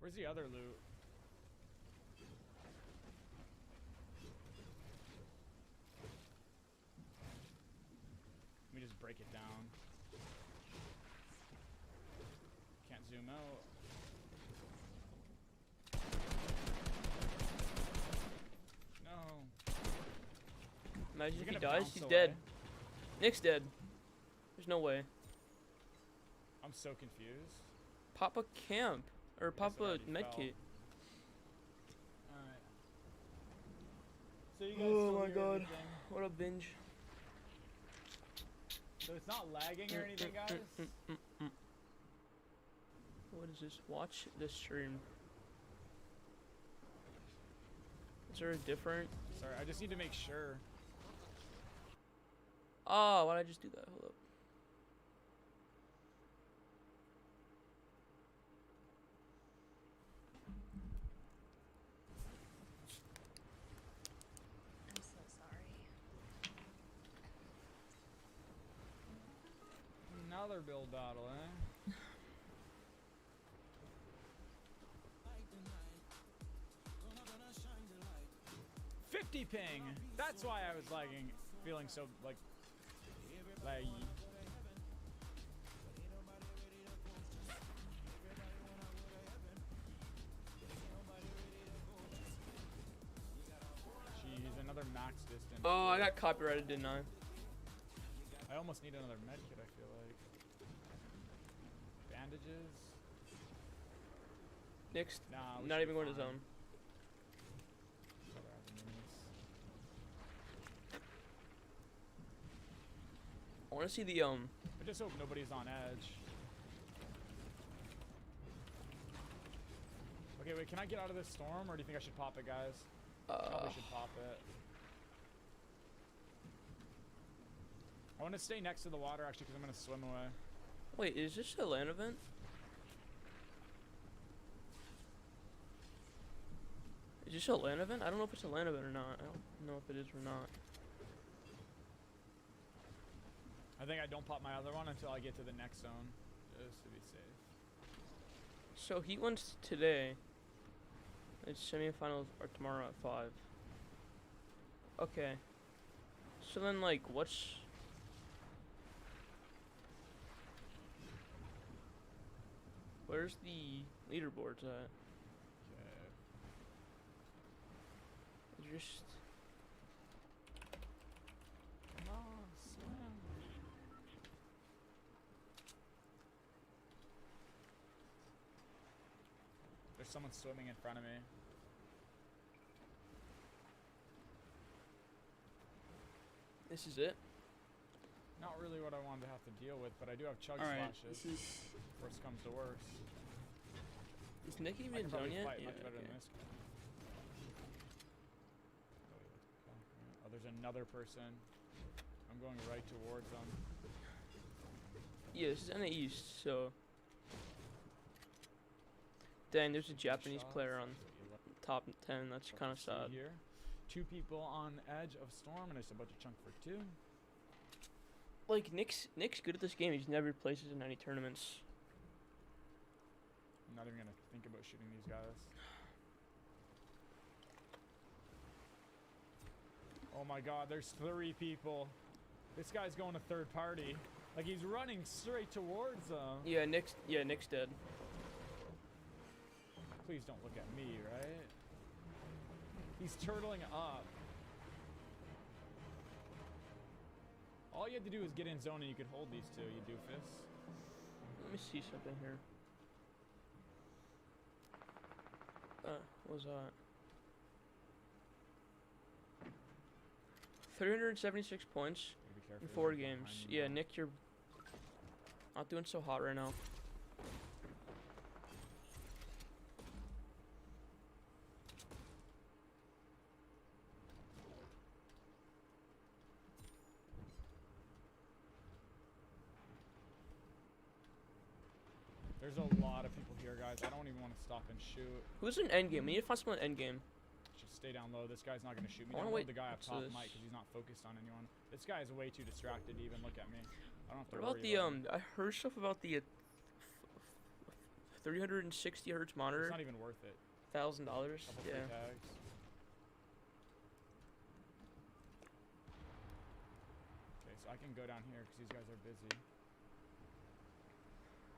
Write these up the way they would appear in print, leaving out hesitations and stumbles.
Where's the other loot? Let me just break it down. Can't zoom out. No. Imagine if he dies, he's dead. Nick's dead. There's no way. I'm so confused. Papa camp. Or Papa medkit. Alright. So you guys Oh my hear god. anything? What a binge. So it's not lagging or anything, guys? What is this? Watch the stream. Is there a different? Sorry, I just need to make sure. Oh, why did I just do that? Hold up. I'm so sorry. Another build battle, eh? 50 ping! That's why I was lagging, feeling so, like, laggy. Jeez, another max distance. Oh, I got copyrighted, didn't I? I almost need another med kit, I feel like. Bandages? Nick's Nah, not even going to zone. I want to see the I just hope nobody's on edge. Okay, wait, can I get out of this storm, or do you think I should pop it, guys? Probably should pop it. I want to stay next to the water, actually, because I'm going to swim away. Wait, is this a land event? Is this a land event? I don't know if it's a land event or not. I don't know if it is or not. I think I don't pop my other one until I get to the next zone, just to be safe. So Heat wins today. Its semifinals are tomorrow at 5. Okay. So then, like, what's... Where's the leaderboards at? Okay. Just... Come on, swim. There's someone swimming in front of me. This is it? Not really what I wanted to have to deal with, but I do have chug Alright, splashes. this is... Worst comes to worst. Is Nick I even can in zone probably yet? fight Yeah, much better okay. than this guy. Oh, there's another person. I'm going right towards them. Yeah, this is in the east, so... Dang, there's a Japanese player on top 10. That's kind of sad. Here. 2 people on edge of storm, and there's a bunch of chunk for 2. Like, Nick's good at this game. He's never places in any tournaments. I'm not even gonna think about shooting these guys. Oh my god, there's 3 people. This guy's going to third party. Like, he's running straight towards them. Yeah, Nick's dead. Please don't look at me, right? He's turtling up. All you had to do is get in zone and you could hold these 2, you doofus. Let me see something here. What was that? 376 points in 4 games. Yeah, Nick, you're not doing so hot right now. There's a lot of people here, guys. I don't even want to stop and shoot. Who's in endgame? We need to find someone in endgame. Just stay down low. This guy's not going to shoot me. I wanna Don't wait. the guy up What's top this? might, because he's not focused on anyone. This guy is way too distracted to even look at me. I don't have to What about worry the about him. I heard stuff about the 360 hertz It's monitor, not even worth it. $1,000. Couple free Yeah. tags. Okay, so I can go down here because these guys are busy.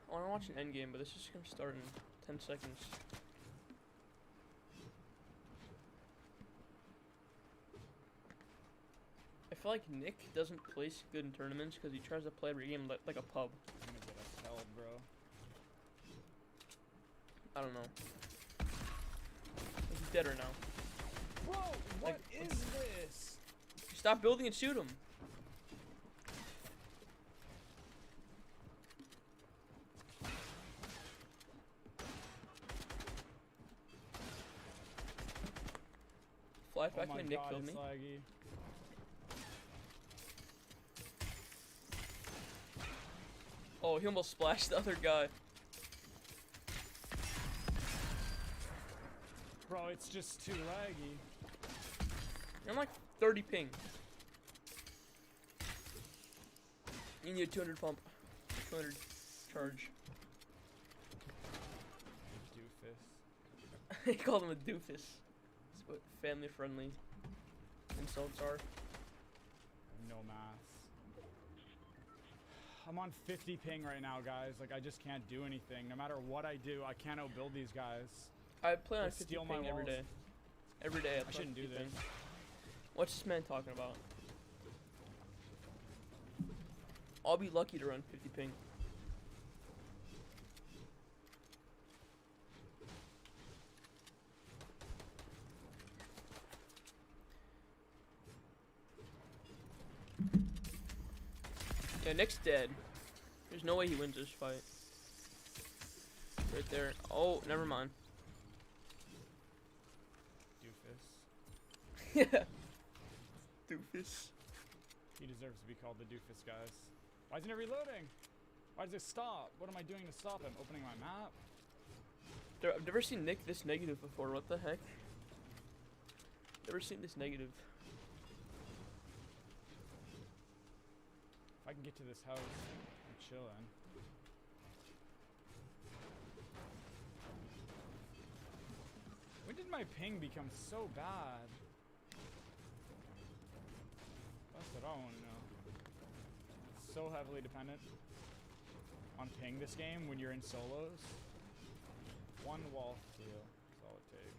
I want to watch an endgame, but this is gonna start in 10 seconds. I feel like Nick doesn't place good in tournaments because he tries to play every game like a pub. I'm gonna get us held, bro. I don't know. He's dead right now. Bro, what Like, is this? Stop building and shoot him. Fly Oh back my and Nick god, killed it's me. laggy. Oh, he almost splashed the other guy. Bro, it's just too laggy. I'm like 30 ping. You need a 200 pump. 200 charge. Doofus. He called him a doofus. That's what family friendly insults are. No math. I'm on 50 ping right now, guys. Like, I just can't do anything. No matter what I do, I can't outbuild these guys. I play on They 50 steal my ping every walls. day. Every day I play shouldn't do 50 ping. this. What's this man talking about? I'll be lucky to run 50 ping. Yeah, Nick's dead. There's no way he wins this fight. Right there. Oh, never mind. Doofus. Yeah. Doofus. He deserves to be called the doofus, guys. Why isn't it reloading? Why does it stop? What am I doing to stop him? Opening my map? I've never seen Nick this negative before. What the heck? Never seen this negative. If I can get to this house, I'm chilling. When did my ping become so bad? That's what I want to know. It's so heavily dependent on ping this game when you're in solos. One wall kill, that's all it takes.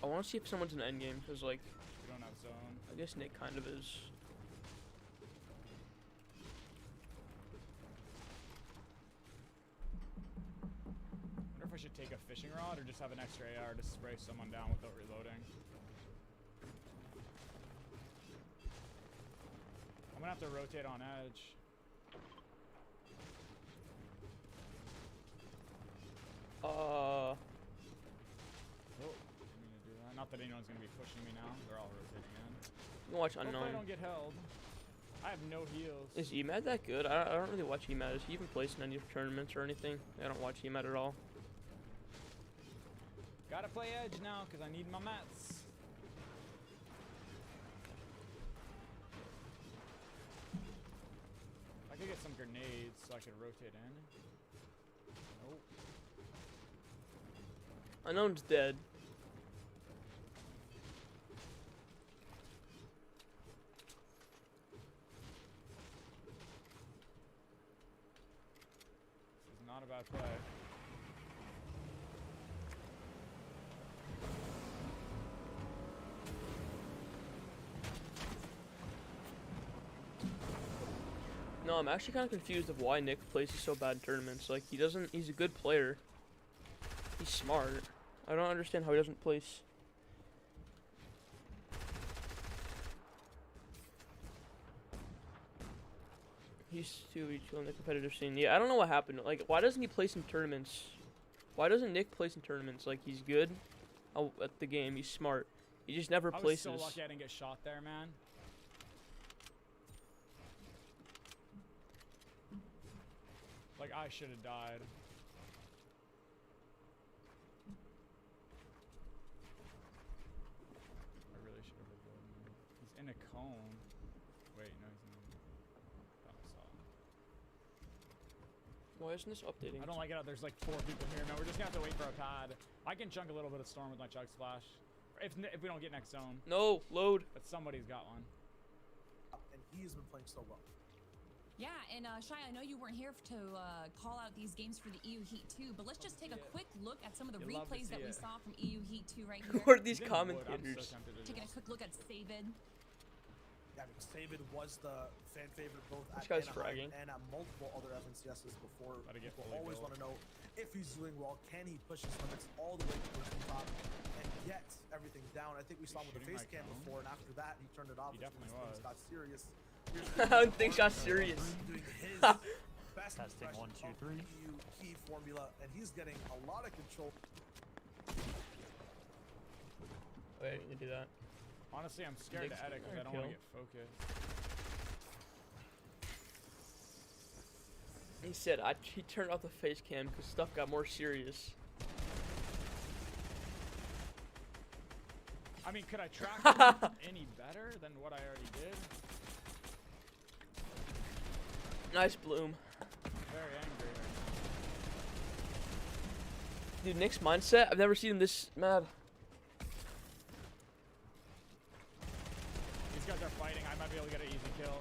I want to see if someone's in the endgame, because, like, We don't have zone. I guess Nick kind of is. I wonder if I should take a fishing rod or just have an extra AR to spray someone down without reloading. I'm gonna have to rotate on edge. Uh, Oh, didn't mean to do that. Not that anyone's gonna be pushing me now. They're all rotating in. you can watch Hopefully I Unknown. don't get held. I have no heals. Is EMAD that good? I don't really watch EMAD. Is he even placed in any tournaments or anything? I don't watch EMAD at all. Gotta play edge now because I need my mats. If I could get some grenades so I could rotate in. Nope. Unknown's dead. This is not a bad play. No, I'm actually kind of confused of why Nick plays so bad in tournaments. Like, he's a good player. He's smart. I don't understand how he doesn't place. He's too weak on the competitive scene. Yeah, I don't know what happened. Like, why doesn't he place in tournaments? Why doesn't Nick place in tournaments? Like, he's good at the game. He's smart. He just never I was places. so lucky I didn't get shot there, man. Like, I should have died. I really should have avoided him. He's in a cone. Wait, no, he's in a Why isn't this updating? I don't like it. There's like 4 people here, man. We're just gonna have to wait for a pad. I can chunk a little bit of storm with my chug splash, if we don't get next zone. No, load. But somebody's got one. And he's been playing so well. Yeah, and Shai, I know you weren't here to call out these games for the EU Heat 2, but let's just take a quick look at some of the replays that we saw from EU Heat 2 right here. Who are these I'm commentators? so tempted to Taking a just- quick look at Savid. Yeah, because David was the fan favorite both This at guy's Anaheim fragging. and at multiple other FNCSs before. Gotta get People fully always built. want to know if he's doing well. Can he push his limits all the way to the top and get everything down? I think we saw him with the shooting face my cam cone? before, and after that, he turned it off. He which means definitely things was. got serious. Things got serious. Doing his best Testing, impression 1, 2, of 3. the EU key formula, and he's getting a lot of control. Wait, I need to do that. Honestly, I'm scared Nick's to edit because I don't kill. want to get focused. He said he turned off the face cam because stuff got more serious. I mean, could I track him any better than what I already did? Nice bloom. I'm very angry right now. Dude, Nick's mindset, I've never seen him this mad. These guys are fighting. I might be able to get an easy kill.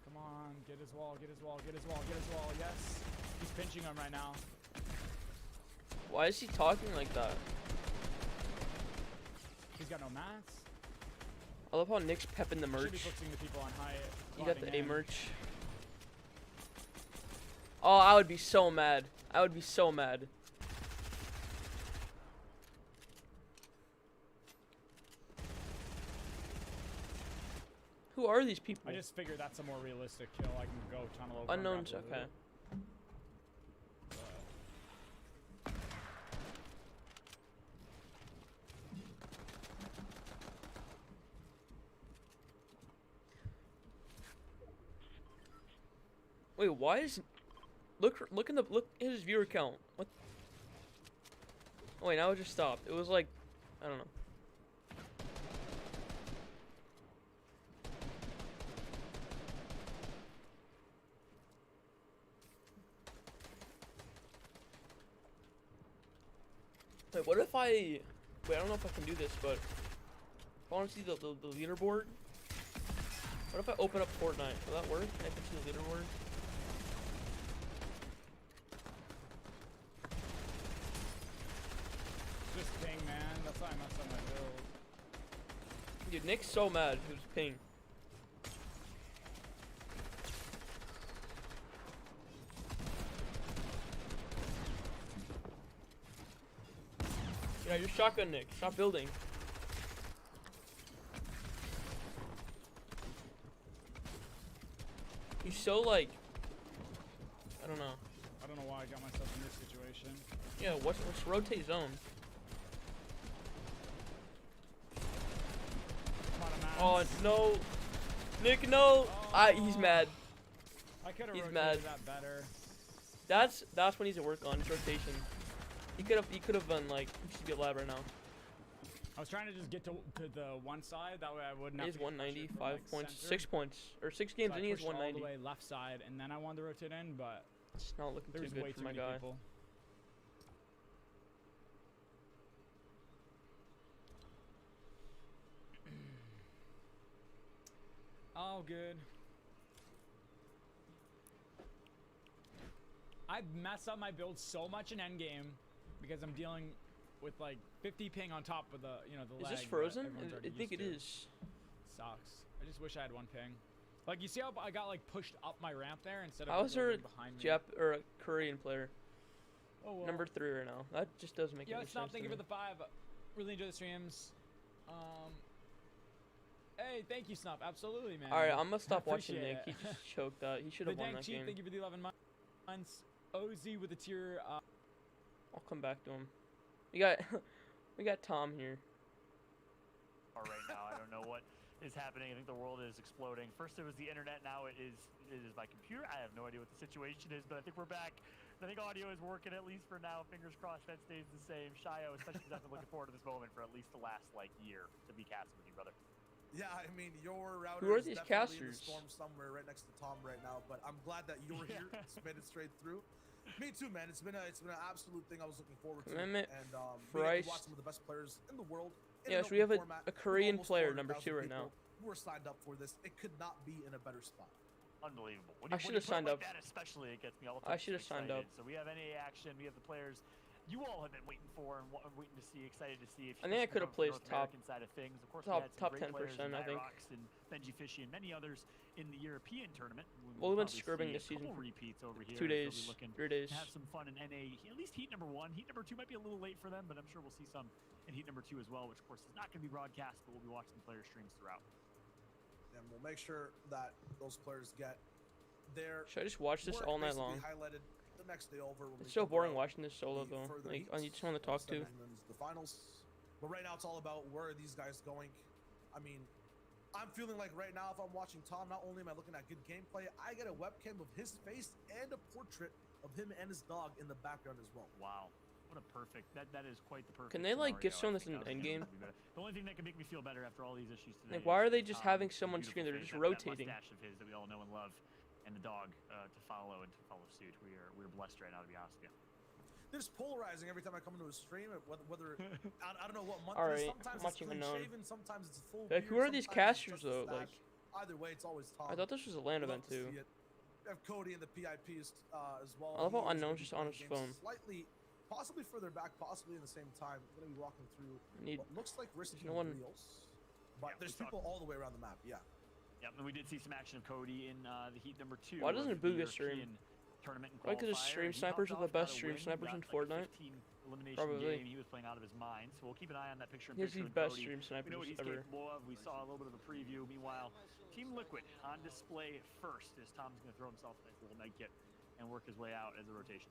Come on, get his wall, get his wall, get his wall, get his wall. Yes. He's pinching him right now. Why is he talking like that? He's got no mats. I love how Nick's pepping the Should be merch. focusing the people on height. You got the locking A in. merch. Oh, I would be so mad. I would be so mad. Who are these people? I just figured that's a more realistic kill. I can go tunnel over. and Unknowns, grab the okay. loot. But Wait, why is look at his viewer count. What? Oh wait, now it just stopped. It was like, I don't know. Wait, what if I? Wait, I don't know if I can do this, but if I want to see the leaderboard. What if I open up Fortnite? Will that work? Can I see the leaderboard? just ping, man. That's why I messed up my build. Dude, Nick's so mad. He was ping. Yeah, you're shotgun, Nick. Stop building. He's so like, I don't know. I don't know why I got myself in this situation. Yeah, what's rotate zone? Come on, man. Oh no, Nick, no! He's mad. I could have he's rotated mad. that better. That's what he needs to work on. His rotation. He could have done like he should be alive right now. I was trying to just get to the one side. That way I wouldn't He have has to get pressured 190, from, 5 like, points, center. 6 points, or 6 games, So and I he has pushed all 190. the way left side, and then I wanted to rotate in, but It's not looking too there's good way for too my many guy. people. All good. I mess up my build so much in endgame because I'm dealing with like 50 ping on top of the Is lag this that frozen? everyone's I already think it used to. is. Sucks. I just wish I had one ping. Like you see how I got like pushed up my ramp there instead of How is there a building behind me. Jap or a Korean player? Oh, well. Number 3 right now. That just doesn't make Yo, any Stop, sense. thank to you for me. the 5. Really enjoy the streams. Hey, thank you, Snuff. Absolutely, man. Alright, I'm gonna stop watching Appreciate Nick. He it. just choked that. He should The have won Dank that Chief, game. thank you for the 11 months. OZ with a tier. I'll come back to him. We got we got Tom here. Right now, I don't know what is happening. I think the world is exploding. First it was the internet, now it is my computer. I have no idea what the situation is, but I think we're back. I think audio is working at least for now. Fingers crossed that stays the same. Shio, especially because I've been looking forward to this moment for at least the last like year to be casting with you, brother. Yeah, I mean, your router Who are is these definitely in the casters? storm somewhere right next to Tom right now, but I'm glad that you're here. It's made it straight through. Me too, man. It's been an absolute thing I was looking forward to. Commitment, And we get to watch Christ. some of the best players in the world. In Yes, an we open have format a with Korean almost player, number 400,000 2 right now. people who are signed up for this. It could not be in a better spot. Unbelievable. I should have signed up. That especially, it gets me all I should have signed up. So we have NA action. We have the players you all have been waiting for and waiting to see, excited to see. If I think I could have placed top side of things. Of course, top- we had some top great players 10%, in I think. Nyrox and Benji Fishy and many others in the European tournament. Well, we've been probably scrubbing see this a season couple for repeats over here. 2 so days, we'll be looking 3 days. to have some fun in NA. At least heat number 1. Heat number 2 might be a little late for them, but I'm sure we'll see some in heat number 2 as well, which of course is not going to be broadcast, but we'll be watching the player streams throughout. And we'll make sure that those players get their Should I just watch this work all night basically long? highlighted the next day over. When It's we so cover boring out watching this solo the though. further Like, heats, I need someone to talk to. semifinals, the finals. But right now it's all about where are these guys going. I mean, I'm feeling like right now if I'm watching Tom, not only am I looking at good gameplay, I get a webcam of his face and a portrait of him and his dog in the background as well. Wow. What a perfect, that is quite the perfect Can they, like, get scenario. some of I this think in that was endgame? gonna be better. The only thing that can make me feel better after all these issues today Like, why are is they just having the someone beautiful screen? They're face, just that rotating. mustache of his that we all know and love, and the dog to follow and to follow suit. We're blessed right now, to be honest with you. They're just polarizing every time I come into a stream. Whether I don't know what month All it is. right, Sometimes I'm it's watching clean Unknown. shaven, sometimes it's full Like, who beard, are these sometimes it's casters just a though? stash. Like, Either way, it's always Tom. I thought this was a land We'd event love to too. see it. We have Cody in the PIPs as well. I love how He is Unknown's gonna be just on playing his games phone. Slightly, possibly further back, possibly in the same time. We're gonna be walking through Need what looks like risky no one- reels, but Yeah, there's we saw- people all the way around the map. Yeah. Yep, and we did see some action of Cody in the heat number 2. Why doesn't of the Booga stream? European tournament and Why, 'cause his qualifier, stream and he snipers hopped are the off, best got a stream win, snipers got, in like, Fortnite. 15 elimination Probably. game. He was playing out of his mind, so we'll keep an eye on that picture in He's picture the with best Cody. stream We know snipers what he's ever. capable of. We saw a little bit of a preview. Meanwhile, Team Liquid on display first as Tom's going to throw himself a nice little med kit and work his way out as a rotation.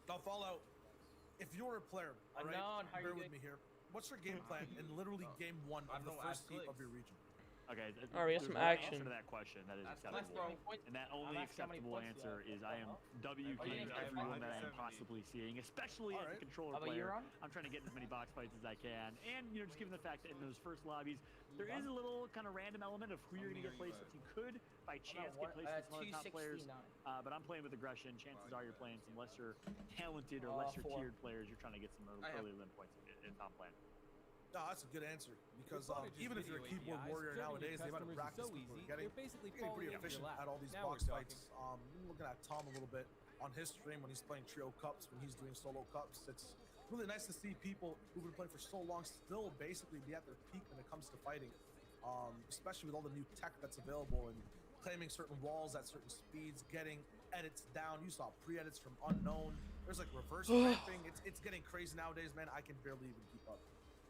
Now, Fallout, if you're a player, all right, Unknown, how you bear with doing? me here. What's your game plan in literally game 1 I of the know, first ask heat of clicks. your region? Okay, All right, we have there's some one action. answer to that question. That is That's acceptable. points. And that only I'm asking how many acceptable points answer you is I am WKing yeah, everyone that I am 570. possibly seeing, especially as a Alright. controller How about you, player. Ron? I'm trying to get in as many box fights as I can. And, you know, just given the fact that in those first lobbies, there is a little kind of random element of who you're going to get placed with. You could, by chance, get placed with some of the top players. 269. But I'm playing with aggression. Chances are you're playing some lesser talented or 4. lesser tiered players. You're trying to get some early limb points in top plan. No, that's a good answer because Advantages even if you're a video keyboard APIs, warrior serving your nowadays, the amount of customers is practice so people easy, are getting, they're basically getting pretty falling into efficient your lap. at all these Now box we're talking. fights. I'm looking at Tom a little bit on his stream when he's playing trio cups, when he's doing solo cups. It's really nice to see people who've been playing for so long still basically be at their peak when it comes to fighting, especially with all the new tech that's available and claiming certain walls at certain speeds, getting edits down. You saw pre-edits from Unknown. There's like reverse sniping. It's getting crazy nowadays, man. I can barely even keep up.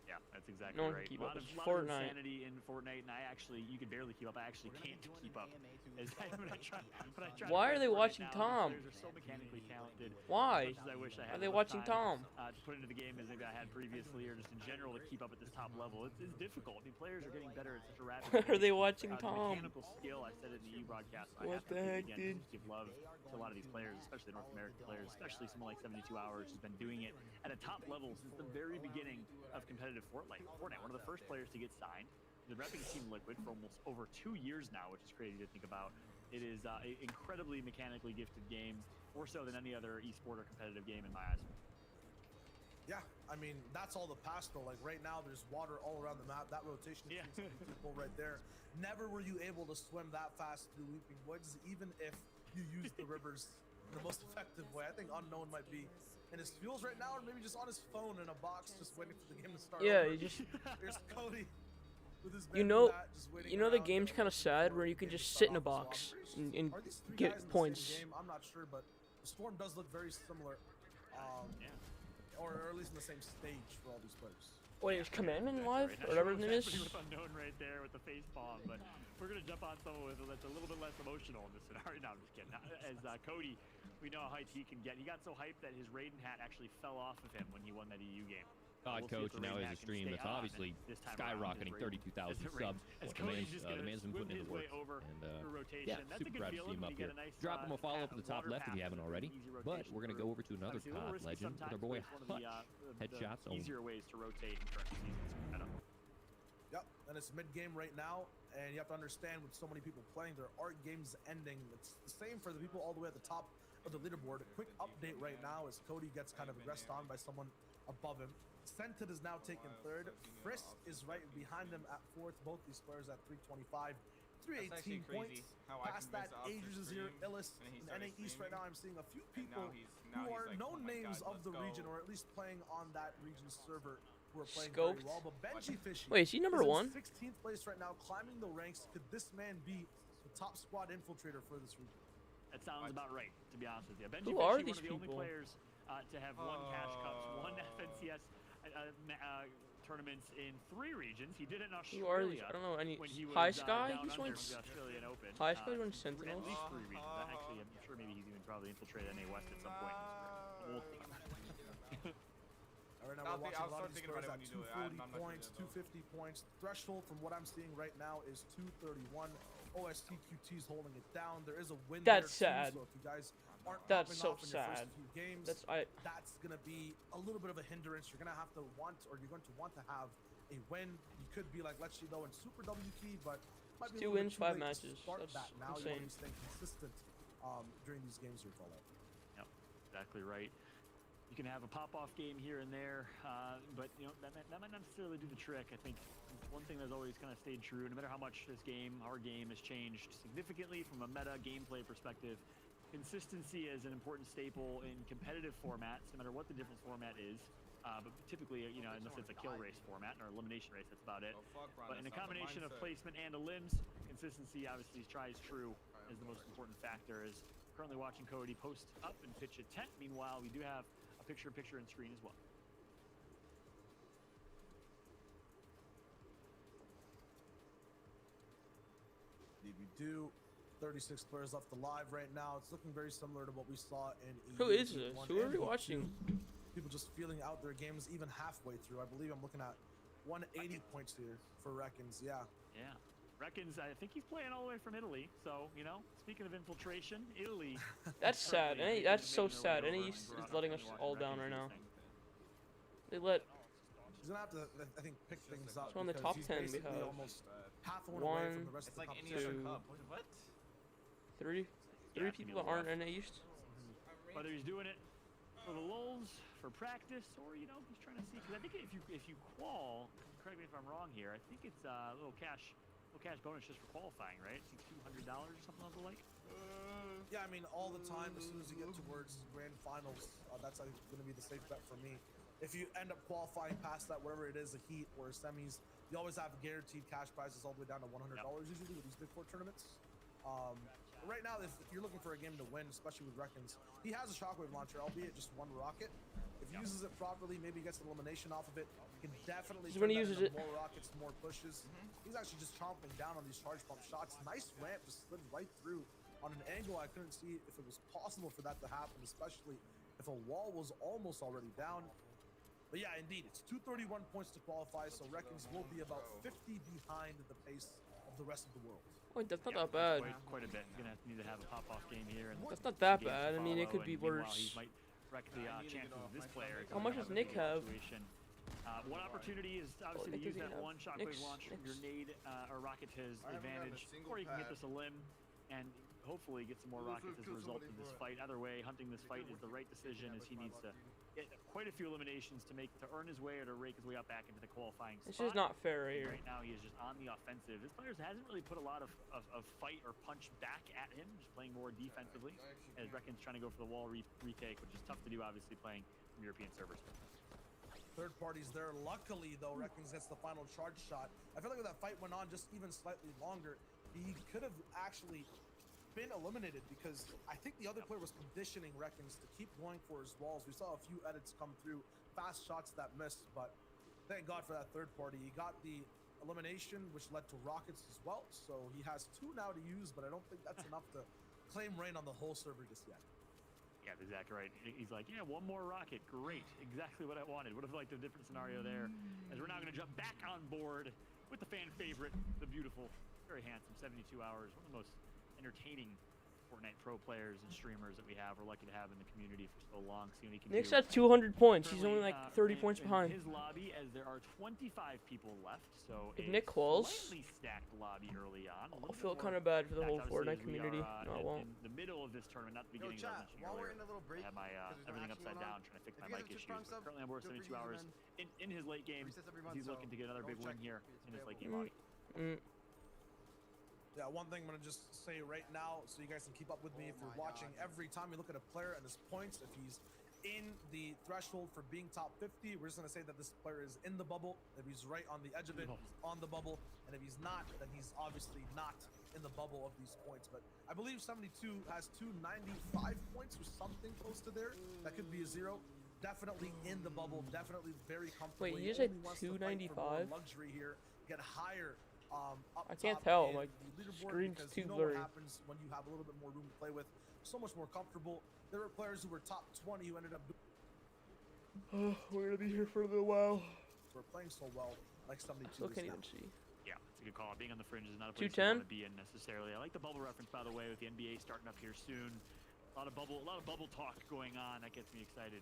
Yeah, that's exactly No one can right. keep a lot up. of, It's lot of Fortnite. insanity in Fortnite, and you can barely keep up. I actually can't keep up. When I try to Why are play they Fortnite watching now, Tom? Players are so mechanically talented. Why? As much as I wish I Are had they enough watching time, Tom? to put into the game as maybe I had previously, or just in general to keep up at this top level. It's difficult. I mean, players are getting better at such a rapid Why are pace. they watching The Tom? mechanical skill, I said it in the E broadcast. I What have to the repeat heck, again, dude? just give love to a lot of these players, especially North American players, especially someone like 72 Hours who's been doing it at a top level since the very beginning of competitive Fortnite. One of the first players to get signed. They're repping Team Liquid for almost over 2 years now, which is crazy to think about. It is an incredibly mechanically gifted game, more so than any other esport or competitive game in my eyes. Yeah, I mean, that's all the past though. Like right now, there's water all around the map. That rotation Yeah. between some people right there. Never were you able to swim that fast through Weeping Woods, even if you use the rivers in the most effective way. I think Unknown might be in his fuels right now, or maybe just on his phone in a box, just waiting for the game to start. Yeah, over. you just There's Cody with his You bamboo know- hat, just waiting you know the around game's to kinda wait sad for where the you can game to just start sit in a off as well. box I'm pretty sure- and are these three get guys in the points. same game? I'm not sure, but the Storm does look very similar. Yeah. Or at least in the same stage for all these players. Wait, is Commandment Exactly live right. or Not whatever sure his name what's is? happening with Unknown right there with the face palm, but we're gonna jump on someone that's a little bit less emotional in this scenario. No, I'm just kidding. As Cody, we know how hyped he can get. He got so hyped that his Raiden hat actually fell off of him when he won that EU game. God We'll see coach if the now Raiden has a hat can stream stay that's on, obviously and this time around, skyrocketing, as Raiden- 32,000 as Raiden- subs. as The Cody's man's, just the gonna man's been swim putting in his the way work. over And through rotation. yeah, That's a super good proud to see feeling him when up you get here. a nice, Drop him a follow up path, at the top water left if you path haven't with already. easy But rotation we're going to for- go over to another obviously a little COD risky legend with sometimes, our boy but it's one of Hutch. the Headshots only. easier ways to rotate in current seasons. I don't know. Yep, and it's mid-game right now, and you have to understand with so many people playing, there are games ending. It's the same for the people all the way at the top of the leaderboard. A quick update right now as Cody gets kind of aggressed on by someone above him. Sented is now taken third. Frist is right behind him at fourth. Both these players at 325. 318 points. Past that, Ages is here, Illis, in NA East right now. I'm seeing a few people who are known names of the region, or at least playing on that region's server, who are playing very well. But Benji Fishy, wait, is he number one? 16th place right now, climbing the ranks. Could this man be the top squad infiltrator for this region? That sounds about right, to be honest with you. Benji Who Fishy, are one these of the only people? players to have one Cash Cups, one FNCS tournaments in 3 regions. He did it in Australia. Who are these? I don't know any. When he was, High Sky? down He's under won. for the Australian Open. High Sky won At Sentinels. least 3 regions. Actually, I'm sure maybe he's even probably infiltrated NA West at some point. We'll see. All right, now we're watching a lot of these players at 240 points, 250 points. Threshold from what I'm seeing right now is 231. OSTQT's holding it down. There is a win That's there too, sad. so if you guys aren't That's popping so off in your sad. first few games, That's gonna be a little bit of a hindrance. You're gonna have to want, or you're going to want to have a win. You could be like Let's Go in Super W key, but might be a 2 little bit wins, too 5 late to matches. start That's that. Now you insane. want to stay consistent during these games here, Fallout. Yep, exactly right. You can have a pop-off game here and there, but you know that might not necessarily do the trick. I think one thing that's always kind of stayed true, no matter how much our game has changed significantly from a meta gameplay perspective, consistency is an important staple in competitive formats, no matter what the different format is. But typically, you know, unless it's a kill race format or elimination race, that's about it. But in a combination of placement and limbs, consistency obviously tries true is the most important factor. Is currently watching Cody post up and pitch a tent. Meanwhile, we do have a picture-in-picture and screen as well. Indeed, we do. 36 players left alive right now. It's looking very similar to what we saw in Who is this? E1 Who are and we E2. watching? People just feeling out their games even halfway through. I believe I'm looking at 180 points here for Reckons. Yeah. Yeah. Reckons, I think he's playing all the way from Italy. So, you know, speaking of infiltration, Italy. That's sad. currently That's so making their way sad. over NA and East brought is up letting and us watching all down Reckons right do now. his thing. They let He's gonna have to, I think, pick things up. So in the because top he's 10 we basically have almost half a win away from the rest It's of the like any competition. other Two. cup. What? three Yeah, people that aren't NA East. Whether he's doing it for the lulz, for practice, or you know, he's trying to see. Because I think if you qual, correct me if I'm wrong here. I think it's a little cash bonus just for qualifying, right? It's $200 or something of the like. Yeah, I mean, all the time, as soon as you get towards grand finals, that's going to be the safe bet for me. If you end up qualifying past that, whatever it is, a heat or a semis, you always have guaranteed cash prizes all the way down to $100 usually with these Big Four tournaments. Right now, if you're looking for a game to win, especially with Reckons, he has a shockwave launcher, albeit just one rocket. If he uses it properly, maybe he gets an elimination off of it. He can definitely So turn when he that uses into it- more rockets, more pushes. He's actually just chomping down on these charge pump shots. Nice ramp, just slid right through on an angle I couldn't see if it was possible for that to happen, especially if a wall was almost already down. But yeah, indeed, it's 231 points to qualify, so Reckons will be about 50 behind the pace of the rest of the world. Wait, that's not Yeah, that bad. Quite a bit. You're gonna need to have a pop-off game here. And That's not that games to bad. I mean, it follow, could be and meanwhile, worse. He might wreck the chances of this player. How much does Nick have? One opportunity is obviously to Nick use doesn't that have- one shockwave Nick's- launch Nick's- grenade or rocket to his advantage, or you can get this a limb and hopefully get some more rockets as a result of this fight. Either way, hunting this fight is the right decision, as he needs to get quite a few eliminations to earn his way or to rake his way up back into the qualifying This spot. is not fair right here. Right now, he is just on the offensive. This player hasn't really put a lot of fight or punch back at him, just playing more defensively. As Reckons trying to go for the wall retake, which is tough to do, obviously, playing from European servers. Third parties there. Luckily, though, Reckons gets the final charge shot. I feel like if that fight went on just even slightly longer, he could have actually been eliminated because I think the other player was conditioning Reckons to keep going for his walls. We saw a few edits come through, fast shots that missed, but thank God for that third party. He got the elimination, which led to rockets as well, so he has 2 now to use, but I don't think that's enough to claim reign on the whole server just yet. Yeah, that's exactly right. He's like, yeah, one more rocket. Great. Exactly what I wanted. Would have liked a different scenario there. As we're now going to jump back on board with the fan favorite, the beautiful, very handsome 72 Hours, one of the most entertaining Fortnite pro players and streamers that we have. We're lucky to have in the community for so long. See what he can Nick's do. at 200 points. He's only Currently, like 30 points in behind. his lobby, as there are 25 people left, so If a Nick calls, slightly stacked lobby early on. I'll feel kind of bad for the whole Fortnite community. No, I won't. In the middle of this tournament, not the beginning. Yo, I chat, was mentioning while we're earlier. in a little break, I had my everything upside down, trying to fix my mic issues. But currently, I'm working 72 hours in his late game. He's looking to get another big win here in his late game lobby. Yeah, one thing I'm going to just say right now so you guys can keep up with me if you're watching. Every time you look at a player and his points, if he's in the threshold for being top 50, we're just going to say that this player is in the bubble. If he's right on the edge of it, he's on the bubble. And if he's not, then he's obviously not in the bubble of these points. But I believe 72 has 295 points or something close to there. That could be a 0. Definitely in the bubble. Definitely very comfortable. Wait, you just said 295? Luxury here. Get higher. Up I can't top tell, in like, the leaderboard, screen's because too you know blurry. what happens when you have a little bit more room to play with. So much more comfortable. There were players who were top 20 who ended up We're gonna be here for a little while. were playing so well, like 72. Still is can't now. even see. Yeah, it's a good call. Being on the fringe is not a place you 210? want to be in necessarily. I like the bubble reference, by the way, with the NBA starting up here soon. A lot of bubble talk going on. That gets me excited.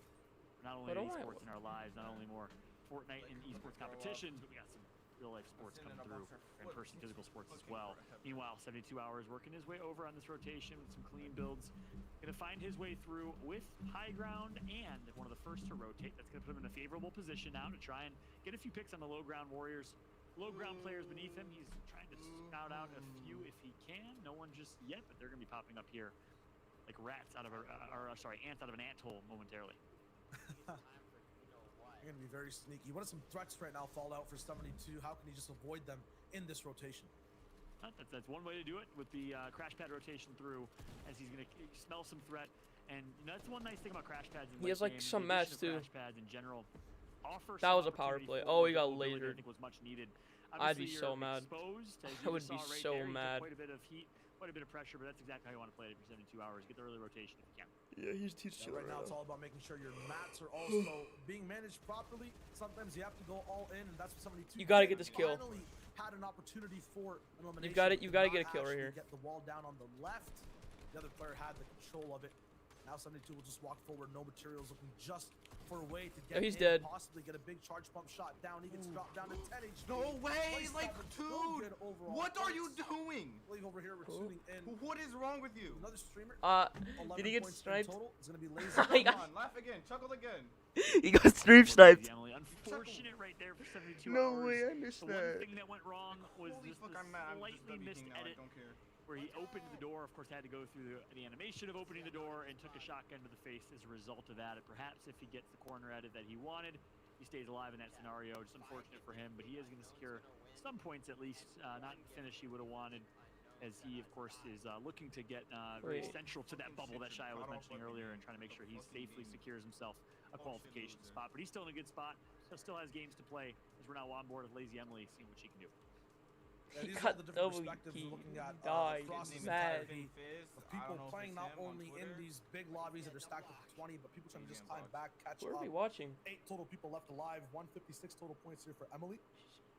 Not only esports in our lives, not only more Fortnite and esports competitions, but we got some real-life sports coming through, in-person physical sports as well. Meanwhile, 72 hours working his way over on this rotation with some clean builds. Gonna find his way through with high ground and one of the first to rotate. That's gonna put him in a favorable position now to try and get a few picks on the low ground warriors. Low ground players beneath him. He's trying to scout out a few if he can. No one just yet, but they're gonna be popping up here like rats out of ants out of an anthole momentarily. You're going to be very sneaky. What are some threats right now, Fallout, for 72? How can he just avoid them in this rotation? That's one way to do it with the crash pad rotation through, as he's going to smell some threat. And that's one nice thing about crash pads. He has like some mats too. Crash pads in general offer that was a power play. Oh, he got lasered. I think was much needed. I'd be so mad. I would be so mad. Quite a bit of heat, quite a bit of pressure, but that's exactly how you want to play it for 72 hours. Get the early rotation if you can. Yeah, he's teaching. Right now, it's all about making sure your mats are also being managed properly. Sometimes you have to go all in, and that's what 72. You gotta get this kill. Finally had an opportunity for an elimination. You gotta get a kill right here. Get the wall down on the left. The other player had the control of it. Now 72 will just walk forward, no materials, looking just for a way to get he's in, dead. Possibly get a big charge pump shot down. He gets dropped down to 10 HP. No way! Like, Still dude! good overall What are you points. doing? Leave over here, we're shooting in. What is wrong with you? Another streamer. 11 did he get points in sniped? total. It's gonna be lazy. Come on, laugh again, chuckle again. He got stream sniped. Unfortunate right there for 72 No hours. way, I missed the that. one thing that went wrong was Holy just fuck, the I'm mad. I'm just slightly missed WPing now, I edit don't care. where he opened the door. Of course, had to go through the animation of opening the door and took a shotgun to the face as a result of that. And perhaps if he gets the corner edit that he wanted, he stays alive in that scenario. Just unfortunate for him, but he is going to secure some points at least. Not the finish he would have wanted, as he, of course, is looking to get very central to that bubble that Shia was mentioning earlier and trying to make sure he safely secures himself a qualification spot. But he's still in a good spot. He still has games to play, as we're now on board with Lazy Emily, seeing what she can do. Yeah, He these cut are the different double perspectives key. we're looking at Died. across this Mad. entirety of people playing not only in these big lobbies that are stacked up to 20, but people trying to just climb back, catch What are we up. watching? 8 total people left alive, 156 total points here for Emily.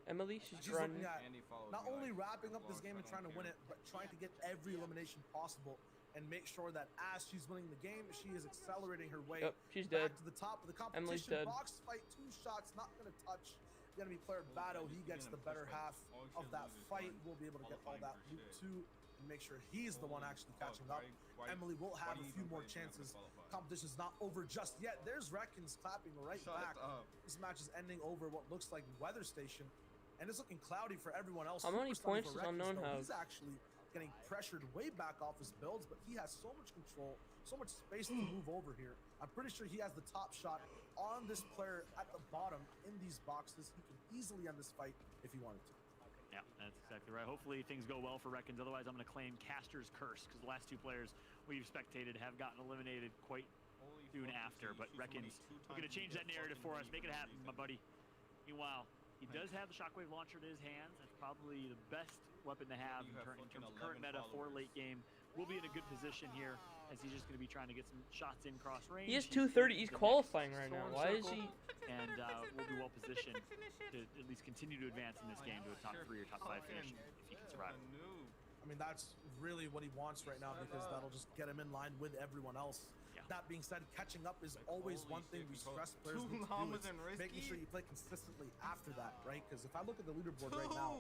Emily, she's She's running. looking at not only wrapping up this game and trying to win it, but trying to get every elimination possible and make sure that as she's winning the game, she is accelerating her way Yep, she's back dead. to the top of the Emily's competition. dead. Box fight, 2 shots, not going to touch the enemy player. Bato, he gets the better half of that fight. We'll be able to get all that loot too and make sure he's the one actually catching up. Emily will have a few more chances. Competition's not over just yet. There's Reckons clapping right back. This match is ending over what looks like Weather Station, and it's looking cloudy for everyone else. How many Super points stunning does for Unknown Reckons, though. have? He's actually getting pressured way back off his builds, but he has so much control, so much space to move over here. I'm pretty sure he has the top shot on this player at the bottom in these boxes. He can easily end this fight if he wanted to. Yeah, that's exactly right. Hopefully things go well for Reckons. Otherwise, I'm going to claim Caster's curse, because the last 2 players we've spectated have gotten eliminated quite soon after. But Reckons, we're going to change that narrative for us. Make it happen, my buddy. Meanwhile, he does have the shockwave launcher in his hands. That's probably the best weapon to have in terms of current meta for late game. We'll be in a good position here, as he's just going to be trying to get some shots in cross range. He has 230. He's qualifying right now. Why is he? And we'll be well positioned to at least continue to advance in this game to a top 3 or top 5 finish if he can survive. I I mean, that's really what he wants right now because that'll just get him in line with everyone else. Yeah. That being said, catching up is always one thing we stress players need to do. It's making sure you play consistently after that, right? Because if I look at the leaderboard right now,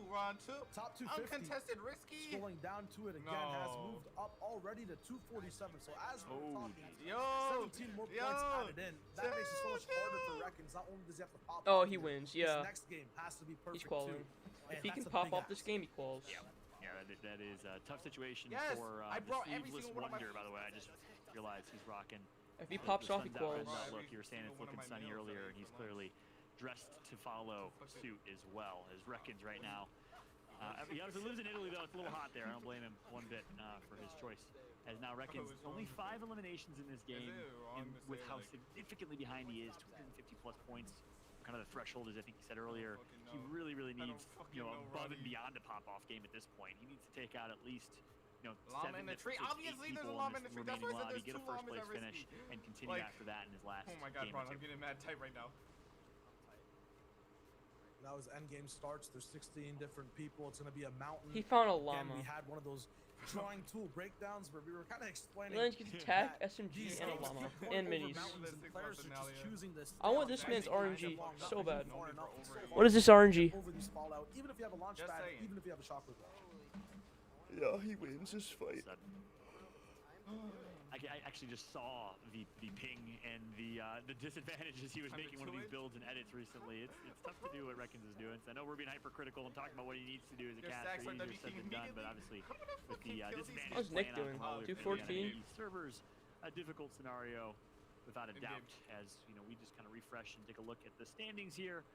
top 250, uncontested risky. scrolling down to it again, has moved up already to 247. So as we're talking, Yo, 17 more points added in. That makes it so much harder for Reckons. Not only does he have to pop Oh, off he here, wins, this yeah. next game has to be perfect He's qualing. too. If And he can that's a pop big off this ask. game, he quals. Yeah, that is a tough situation Yes, for I the brought every Sleeveless single one of my Wonder, by the way. I just realized he's rocking. If he the pops off, he sun's out, quals. sun's out look. Every You were saying it's single one of looking my sunny meals earlier, that and he's I clearly dressed to follow suit as well. As Reckons right now. He obviously lives in Italy, though. It's a little hot there. I don't blame him one bit for his choice. As now Reckons only 5 eliminations in this game, and with how significantly behind he is, 250 plus points. Kind of the threshold, as I think you said earlier. He really needs, above and beyond a pop-off game at this point. He needs to take out at least, 7 in the to tree. 8 Obviously, there's a people llama in in this the tree. That's remaining why I said lobby, there's get a 2 first llamas place at finish, risky. and continue Like, after that in his last Oh my god, game Ron, or I'm two. getting mad tight right now. Now as endgame starts, there's 16 different people. It's going to be a mountain. He found a Again, llama. we had one of those drawing tool breakdowns where we were kind of explaining Lange gets attack, that SMG, these and a games llama. keep going And over minis. mountains and players are just choosing to stay I want on this that man's big RNG long enough so to bad. move far enough and so far What is this RNG? over these fallout, even if you have a launch Just pad, saying. even if you have a shockwave launch. Yeah, he wins this fight. I actually just saw the ping and the disadvantages he was making one of these builds and edits recently. It's tough to do what Reckons is doing. So I know we're being hypercritical and talking about what he needs to do as a Your caster. stacks are Easier said than done, but immediately. obviously with the disadvantage How's Nick playing doing? alcohol, 214? servers a difficult scenario without a In-game. doubt. As we just kind of refresh and take a look at the standings here.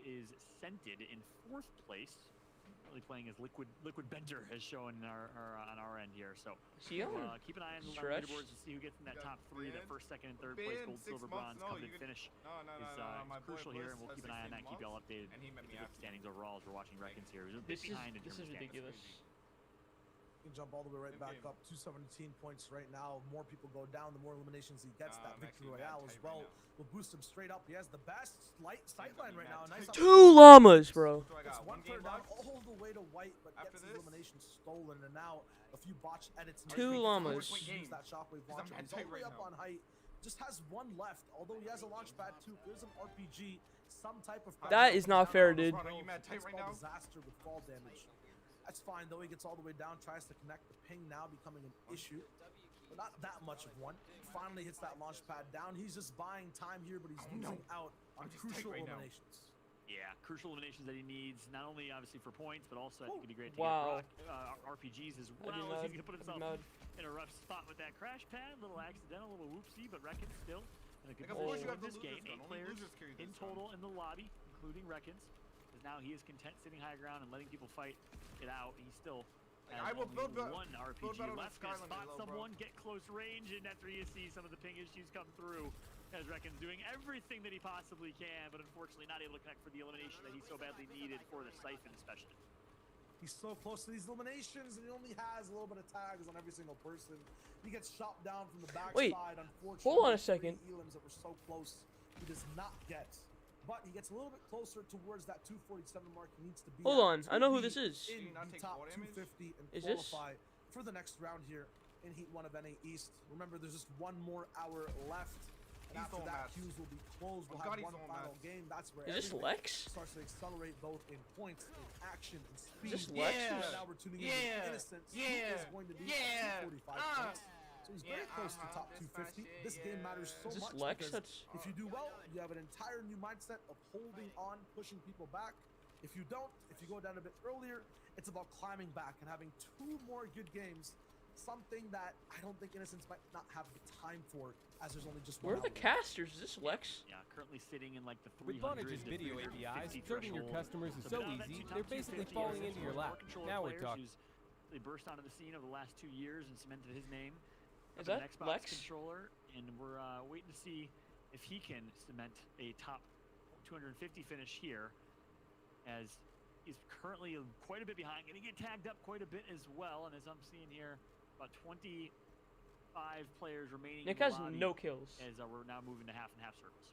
Is Scented in 4th place. Really playing as Liquid Bender as shown on our end here. So See him? keep an eye on the Stretch? leaderboards to see who gets in that top 3, that Ben? 1st, 2nd, and 3rd place, Ben, gold, 6 silver, months? bronze, No, coveted you could- finish No, is my boy crucial here, and Bliss we'll has keep an eye on 16 that, keep you all updated and he met with me the after. standings overall as we're watching Reckons here. He's a bit This is behind in terms of standings. ridiculous. You can jump all the way right back up, 217 points right now. The more people go down, the more eliminations he gets. That I'm victory actually mad royale as tight well right now. will boost him straight up. He has the best light sightline right now. A nice 2 llamas, bro. So I It's got one one game player down left. all the way to white, but After gets his this? elimination stolen. And now a few botched edits. 2 llamas. Use that shockwave launcher. mad He's all tight the way right up now. on height. Just has one left. Although he has a launch pad too. There's an RPG. Some type of. That is not fair, dude. Ron, are you mad tight right now? Disaster with fall damage. That's fine though. He gets all the way down. Tries to connect. The ping now becoming an issue. But not that much of one. Finally hits that launch pad down. He's just buying time here, but he's losing out on I'm just tight crucial right now. eliminations. Yeah, crucial eliminations that he needs, not only obviously for points, but also I think it'd be great to Wow. get RPGs as I'd be well. As he's mad. gonna put I'd be himself mad. in a rough spot with that crash pad, little accidental, little whoopsie, but Reckons still in a good Like, of course position you have in the this game. losers 8 gun. Only players losers carry in this gun. total in the lobby, including Reckons. Because now he is content sitting high ground and letting people fight it out. He still has I will only build ba- one build RPG battle left. with Gonna Skylander, spot though, bro. someone, get close range, and that's where you see some of the ping issues come through. As Reckons doing everything that he possibly can, but unfortunately not able to connect for the elimination that he so badly needed for the Siphon especially. He's so close to these eliminations, and he only has a little bit of tags on every single person. He gets shot down from the backside. Wait, Unfortunately, hold on a 3 second. elims that were so close, he does not get. But he gets a little bit closer towards that 247 mark he needs to be. Hold at on, to I know who be this is. In Do you not the take top fall damage? 250 and Is this- qualify for the next round here in Heat 1 of NA East. Remember, there's just 1 more hour left. And He's after all that, mats. queues will be closed. We'll Oh God, have he's one all final mats. game. That's where Is this everything Lex? starts to accelerate both in points, in action, and speed. this Lex? Yeah. Right now we're tuning in Yeah. with Innocence. He Yeah. is going to be Yeah. at 245 points. So he's very close to top 250. This game matters so Is this much Lex? because That's if you do well, you have an entire new mindset of holding on, pushing people back. If you don't, if you go down a bit earlier, it's about climbing back and having 2 more good games. Something that I don't think Innocence might not have the time for, as there's only just 1 where are the hour. casters? Is this Lex? Yeah, currently sitting in like the With 300 Vonage's to video 350 APIs, serving your threshold. customers is So so now that easy, top they're basically 250 falling is into your more lap. controller Now we're players talking. who's really burst onto the scene over the last 2 years and cemented his name Is as an that Xbox Lex? controller, and we're waiting to see if he can cement a top 250 finish here, as he's currently quite a bit behind. Going to get tagged up quite a bit as well, and as I'm seeing here, about 25 players remaining. Nick in the has lobby no kills. as we're now moving to half and half circles.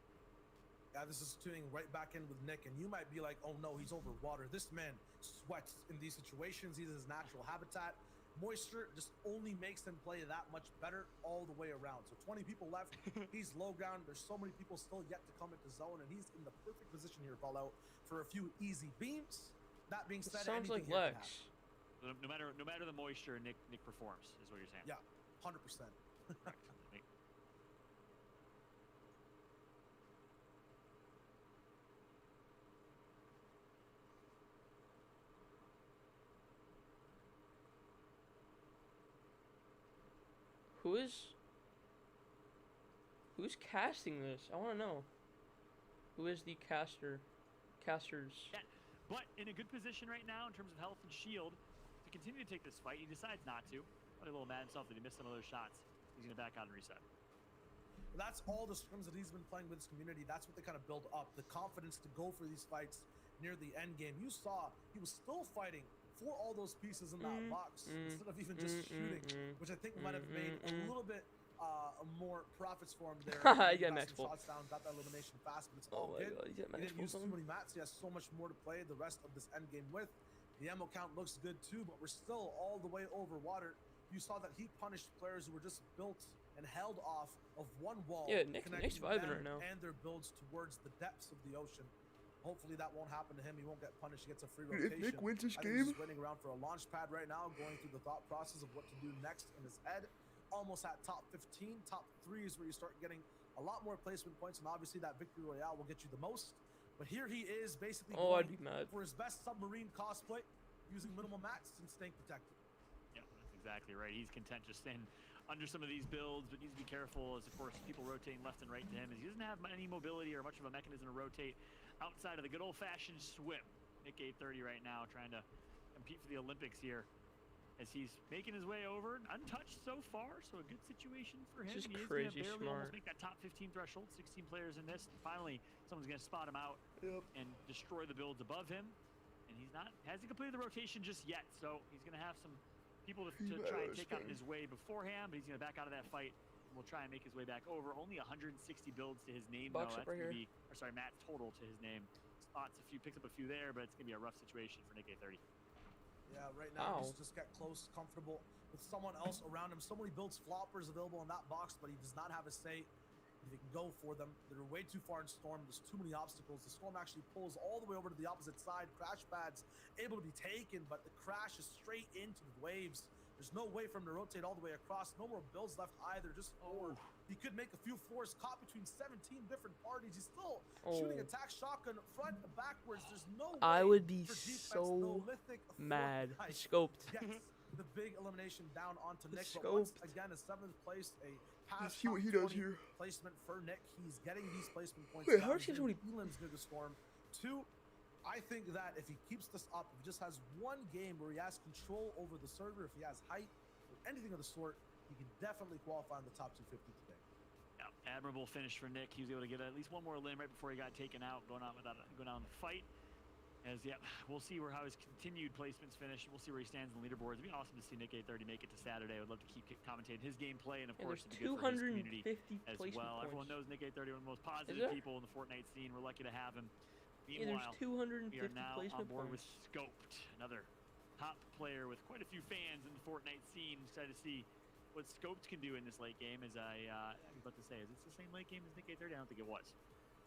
Yeah, this is tuning right back in with Nick, and you might be like, oh no, he's over water. This man sweats in these situations. He's in his natural habitat. Moisture just only makes him play that much better all the way around. So 20 people left. He's low ground. There's so many people still yet to come into zone, and he's in the perfect position here, Fallout, for a few easy beams. That being It said, sounds like anything here can Lex. happen. No matter the moisture, Nick performs, is what you're saying. Yeah, 100%. Correct. Nick- Who's casting this? I want to know. Who is the casters? Yeah, but in a good position right now in terms of health and shield to continue to take this fight. He decides not to. Probably a little mad himself that he missed some of those shots. He's gonna back out and reset. That's all the scrims that he's been playing with his community. That's what they kind of build up. The confidence to go for these fights near the end game. You saw he was still fighting for all those pieces in that box instead of even just shooting, which I think might have made a little bit more profits for him there. He got max full. Shots down, got that elimination fast, but it's Oh all my good. god, he got He max didn't use full. too many mats. He has so much more to play the rest of this end game with. The ammo count looks good too, but we're still all the way over water. You saw that he punished players who were just built and held off of one wall. Yeah, Nick's connecting vibing them right now. and their builds towards the depths of the ocean. Hopefully that won't happen to him. He won't get punished. He gets a free Dude, rotation. if Nick wins this I think game, he's just waiting around for a launch pad right now, going through the thought process of what to do next in his head. Almost at top 15, top 3 is where you start getting a lot more placement points, and obviously that victory royale will get you the most. But here he is, basically Oh, I'd going be mad. for his best submarine cosplay, using minimal mats and staying protected. Yeah, that's exactly right. He's content just staying under some of these builds, but needs to be careful as, of course, people rotating left and right to him, as he doesn't have any mobility or much of a mechanism to rotate outside of the good old-fashioned swim. Nick 830 right now trying to compete for the Olympics here, as he's making his way over, untouched so far, so a good situation for him. Just He is crazy gonna barely smart. almost make that top 15 threshold. 16 players in this. Finally, someone's gonna spot him out and destroy the builds above him. And he's hasn't completed the rotation just yet, so he's gonna have some people to try and take out his way beforehand, but he's gonna back out of that fight and will try and make his way back over. Only 160 builds to his name, Box though. up right That's gonna here. be, or sorry, Matt's total to his name. Spots picks up a few there, but it's gonna be a rough situation for Nick 830. Yeah, right now Ow. he's just got close, comfortable with someone else around him. So many builds floppers available in that box, but he does not have a say if he can go for them. They're way too far in Storm. There's too many obstacles. The Storm actually pulls all the way over to the opposite side. Crash pads able to be taken, but the crash is straight into the waves. There's no way for him to rotate all the way across. No more builds left either, just 4. He could make a few floors caught between 17 different parties. He's still shooting attack shotgun front and backwards. There's no way I would be for defense, so no Mythic mad. Fortnite Scoped. gets the big elimination down onto Nick. But Scoped. once again, a 7th place, a past see what top he does 20 here. placement for Nick. He's getting these placement points. Wait, now. how He's does he getting only- prelims near the Storm. 2, I think that if he keeps this up, if he just has one game where he has control over the server, if he has height or anything of the sort, he can definitely qualify in the top 250 today. Yeah, admirable finish for Nick. He was able to get at least one more limb right before he got taken out, going out in the fight. As we'll see how his continued placements finish. We'll see where he stands in the leaderboards. It'd be awesome to see Nick 830 make it to Saturday. I would love to keep commentating his gameplay, and of And course, there's it'd be good for his community 250 as placement well. points. Everyone knows Nick 830, one of the most positive there? people in the Fortnite scene. We're lucky to have him. Yeah, there's Meanwhile, 250 we are now on placement board with points. Scoped, another top player with quite a few fans in the Fortnite scene. Excited to see what Scoped can do in this late game. As I was about to say, is this the same late game as Nick 830? I don't think it was.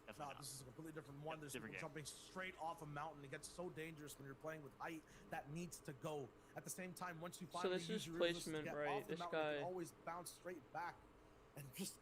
No, Definitely not. this is a completely different one. Yeah, There's different people game. jumping straight off a mountain. It gets so dangerous when you're playing with height that needs to go. At the same time, once you finally this use is your resistance to placement, get right? off the This mountain, it guy- can always bounce straight back and just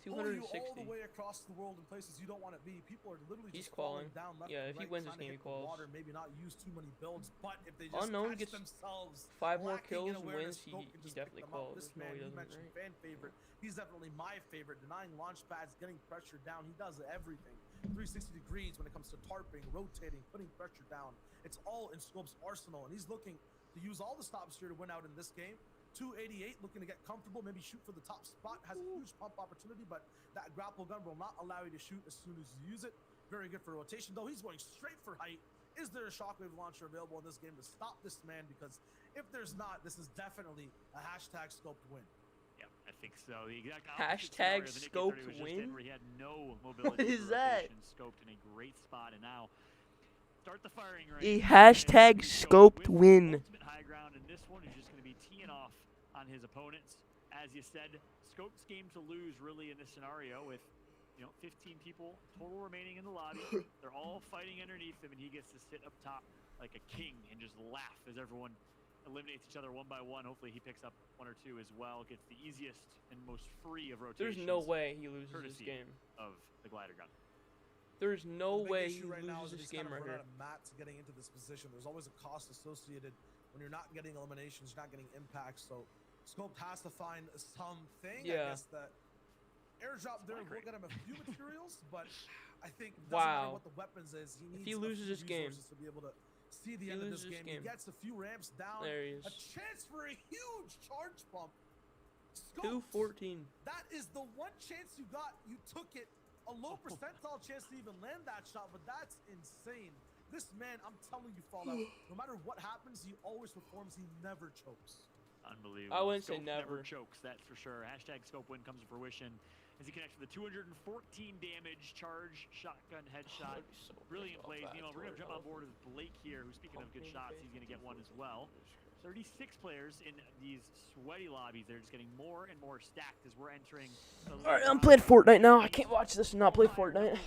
pull you all 260. the way across the world in places you don't want to be. People are literally He's just falling qualling. down left Yeah, and if he right, wins trying this to game, hit he the quals. water, maybe not use too many builds, but if they just Unknown catch gets themselves 5 more lacking in kills, awareness, wins, Scope he can just definitely pick them up. quals. This No, man, he you doesn't, mentioned right? fan favorite. He's definitely my favorite. Denying launch pads, getting pressure down. He does everything. 360 degrees when it comes to tarping, rotating, putting pressure down. It's all in Scope's arsenal, and he's looking to use all the stops here to win out in this game. 288, looking to get comfortable, maybe shoot for the top spot. Has a huge pump opportunity, but that grapple gun will not allow you to shoot as soon as you use it. Very good for rotation, though. He's going straight for height. Is there a shockwave launcher available in this game to stop this man? Because if there's not, this is definitely a hashtag scoped win. Yeah, I think so. The exact opposite Hashtag scenario that Nick 830 scoped was just in, win? where he had no mobility. is for that? rotation, Scoped in a great spot, and now start the firing range. A hashtag And Scope scoped with win. ultimate high ground around in this one, who's just going to be teeing off on his opponents. As you said, Scope's game to lose really in this scenario with 15 people total remaining in the lobby. They're all fighting underneath him, and he gets to sit up top like a king and just laugh as everyone eliminates each other one by one. Hopefully he picks up 1 or 2 as well. Gets the easiest and most free of rotations. There's no way he loses this courtesy game. Of the glider gun. There's no The big way issue he now loses is this that he's game kind of right run here. out of mats getting into this position. There's always a cost associated when you're not getting eliminations, you're not getting impacts. So Scope has to find something. I Yeah. guess that airdrop there will get him a few materials, but I think doesn't Wow. matter what the weapons is. He needs he loses a this few game. resources to be able to see the He end of loses this this game. game. He gets a few ramps down. There he is. A chance for a huge charge bump. Scope, 214. that is the one chance you got. You took it. A low percentile chance to even land that shot, but that's insane. This man, I'm telling you, Fallout, no matter what happens, he always performs. He never chokes. Unbelievable. I wouldn't say Scope never. chokes, that's for sure. Hashtag Scope win comes to fruition as he connects with a 214 damage charge shotgun headshot. I'd be so Brilliant pissed plays. off Meanwhile, we're going to jump on board with Blake here, who's speaking of good Pumpkin shots, face he's going to get one as is well. 36 players in these sweaty lobbies. They're just getting more and more stacked as we're entering the Alright, I'm playing Fortnite now. I can't watch this and not play Fortnite.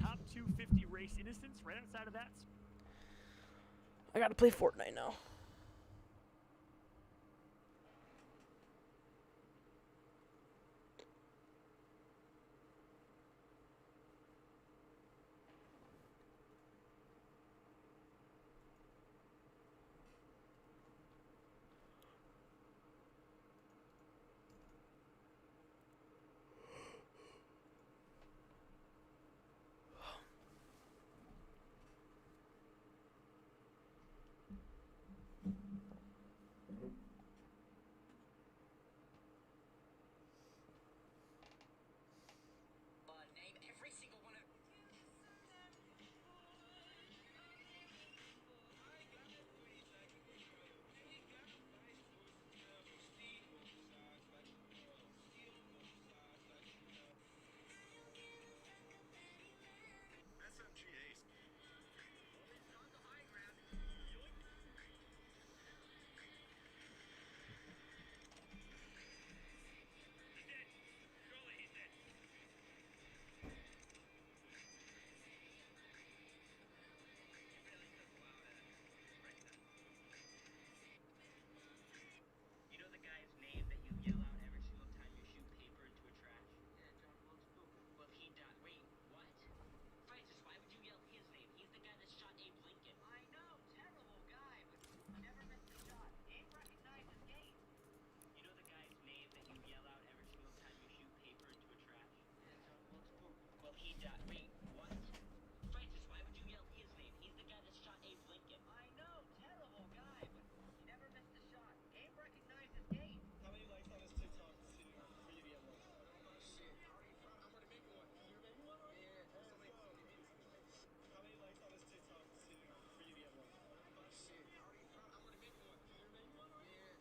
Top 250 race Innocence right outside of that. I gotta play Fortnite now. Name every single one of. You know the guy's name that you yell out every single time you shoot paper into a trash? Yeah, John Wilkes Booth. Well, he died. Wait, what? Francis, why would you yell his name? He's the guy that shot Abe Lincoln. I know, terrible guy, but he never missed a shot. Abe recognized his game. You know the guy's name that you yell out every single time you shoot paper into a trash? Yeah, John Wilkes Booth. Well, he died. Wait, what? Francis, why would you yell his name? He's the guy that shot Abe Lincoln. I know, terrible guy, but he never missed a shot. Abe recognized his game. How many likes on his TikTok for you to get one? Shit, I'm already making one. You're making one? Yeah. How many likes on his TikTok for you to get one? Shit, I'm already making one. You're making one? Yeah.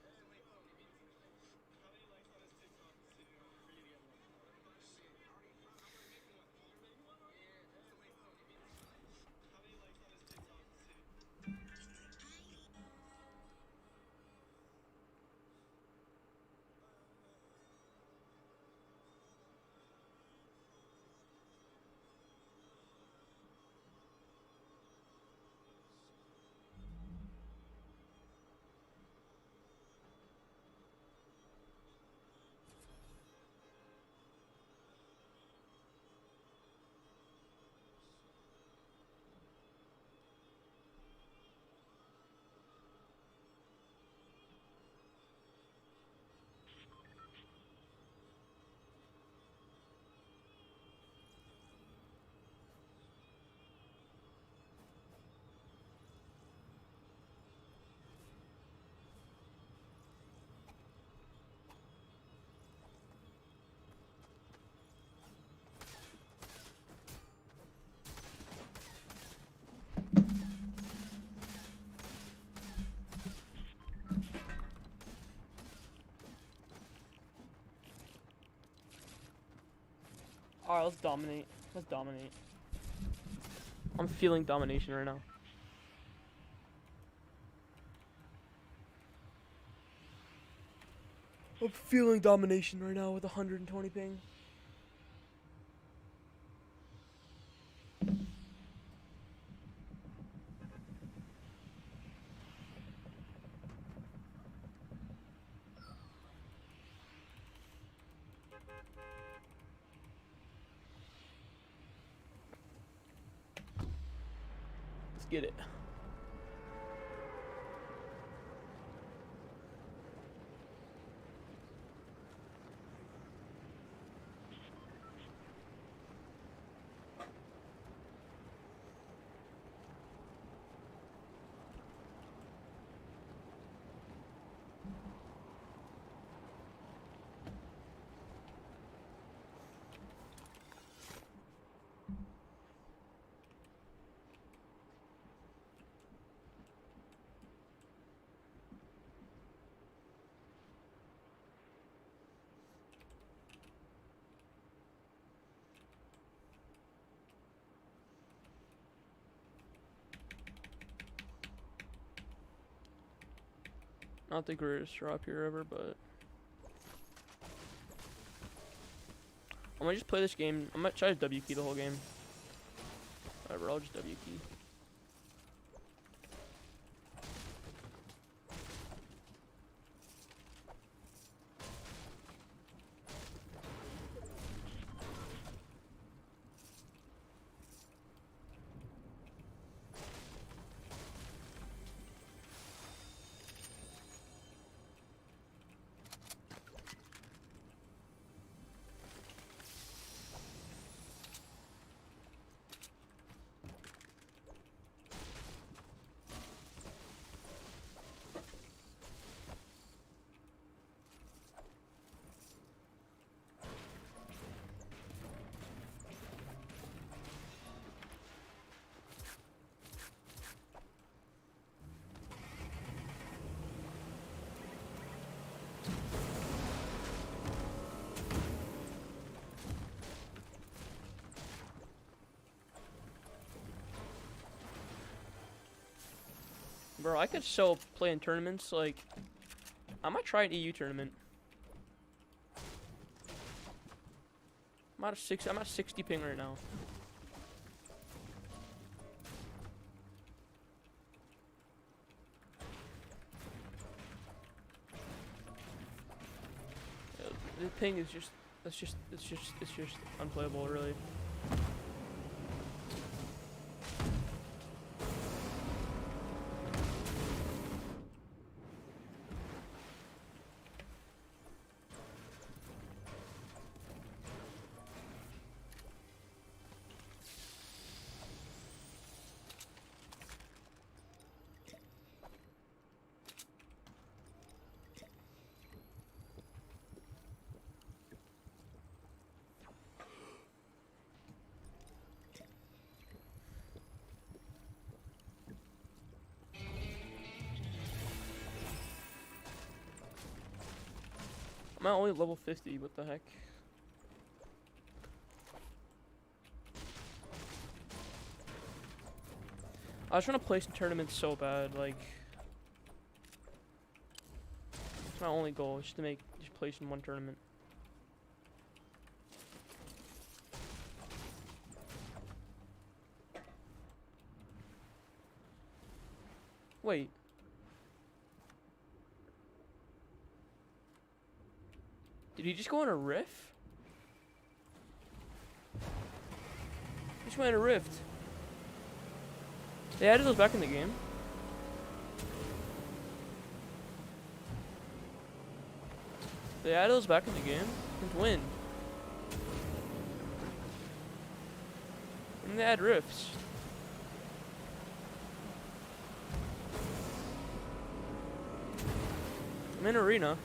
How many likes on his TikTok for you to get one? Shit, I'm already making one. You're making one? Yeah. How many likes on his TikTok for you? Alright, let's dominate. Let's dominate. I'm feeling domination right now. I'm feeling domination right now with 120 ping. Let's get it. I don't think we're gonna drop here ever, but I might just play this game. I might try to W key the whole game. Whatever, I'll just W key. Bro, I could so play in tournaments, like, I might try an EU tournament. I'm at 60 ping right now. The ping is just, it's just unplayable, really. I'm at only level 50, what the heck? I was trying to place in tournaments so bad, like, it's my only goal, is just to just place in one tournament. Wait. Did he just go on a riff? He just went on a rift. They added those back in the game. They added those back in the game. Since when? When did they add rifts? I'm in arena.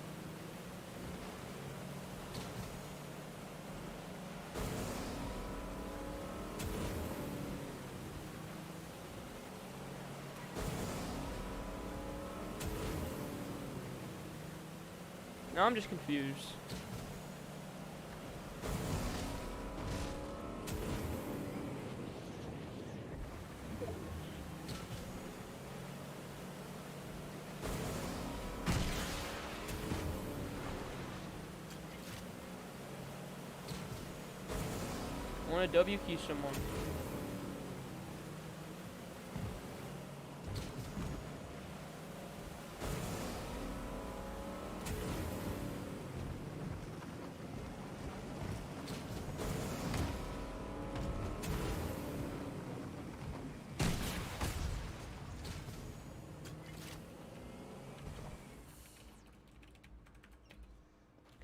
Now I'm just confused. want to W key someone.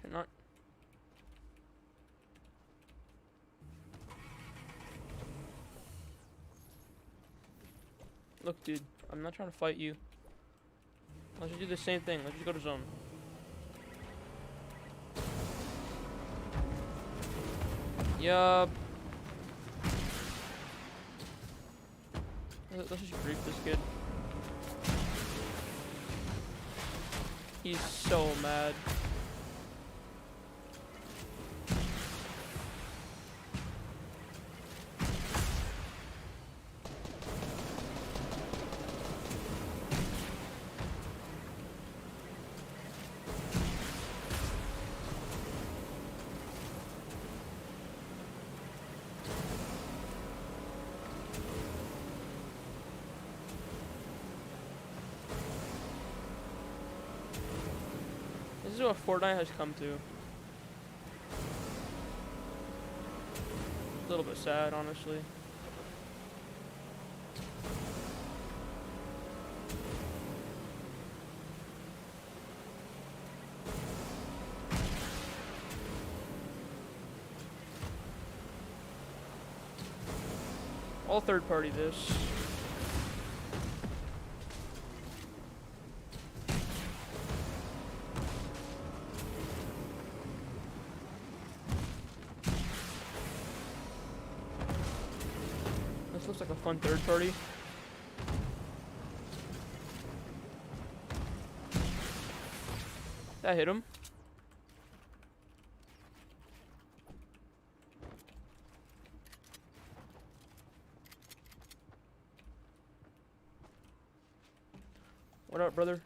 Cannot. Look, dude, I'm not trying to fight you. Let's just do the same thing. Let's just go to zone. Yup. Let's just grief this kid. He's so mad. This is what Fortnite has come to. A little bit sad, honestly. All third party this. This looks like a fun third party. That hit him. What up, brother?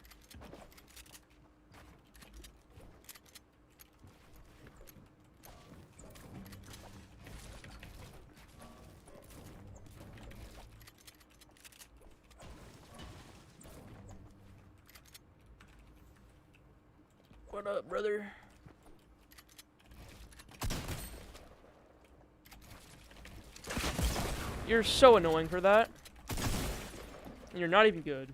What up, brother? You're so annoying for that. And you're not even good.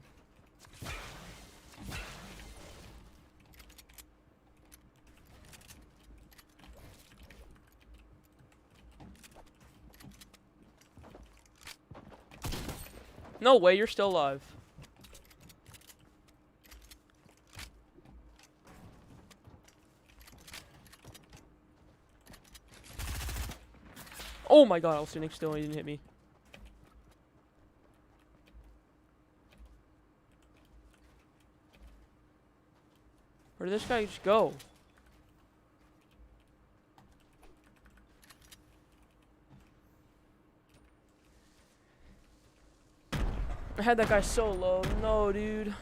No way, you're still alive. Oh my god, I was sitting still and he didn't hit me. Where did this guy just go? I had that guy so low. No, dude.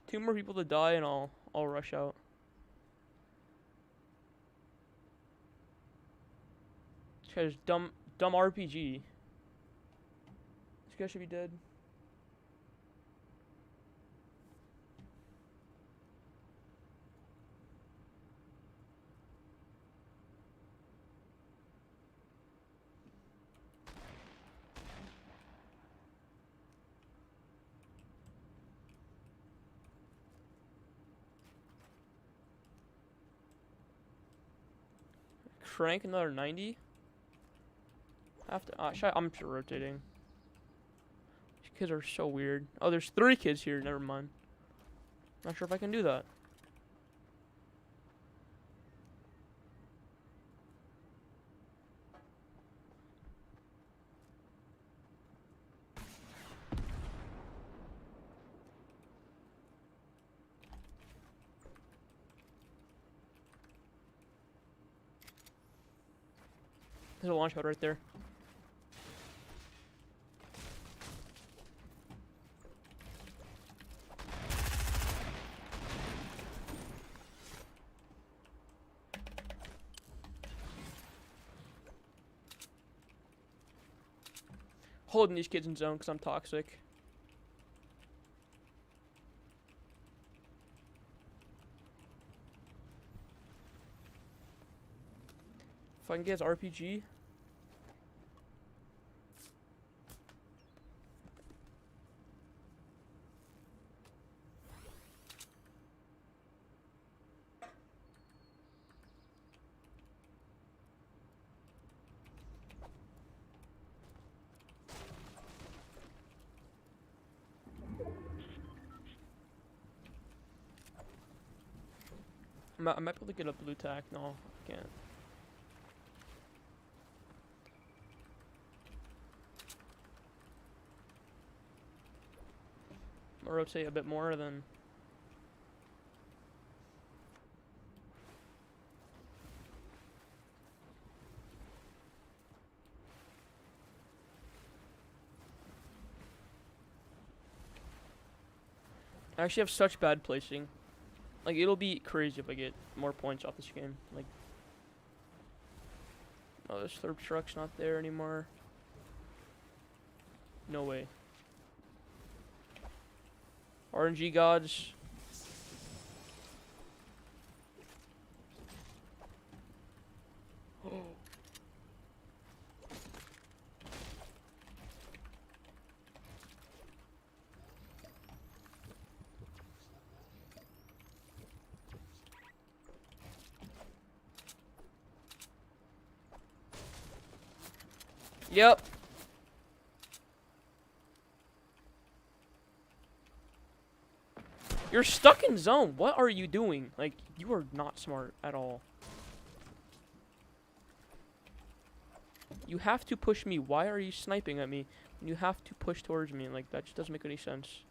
Two more people to die and I'll rush out. This guy's dumb RPG. This guy should be dead. Crank another 90. Have to. I'm just rotating. These kids are so weird. Oh, there's 3 kids here. Never mind. Not sure if I can do that. There's a launch pad right there. holding these kids in zone because I'm toxic. If I can get his RPG. I might be able to get a blue tack. No, I can't. I'll rotate a bit more then. I actually have such bad placing. Like, it'll be crazy if I get more points off this game. Like, oh, this third truck's not there anymore. No way. RNG gods. Yep. You're stuck in zone. What are you doing? Like, you are not smart at all. You have to push me. Why are you sniping at me? You have to push towards me. Like, that just doesn't make any sense.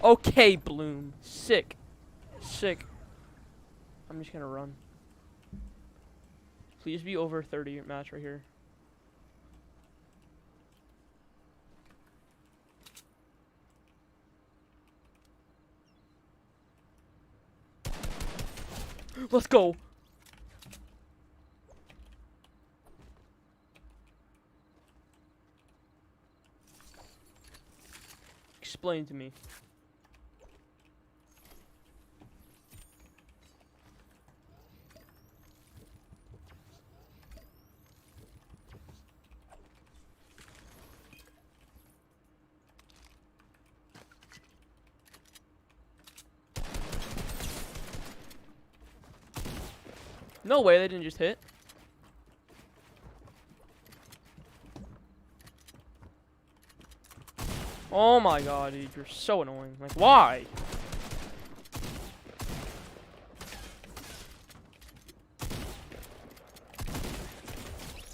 Okay, Bloom. Sick. Sick. I'm just gonna run. Please be over 30 match right here. Let's go. Explain to me. No way, they didn't just hit. Oh my god, dude, you're so annoying. Like, why?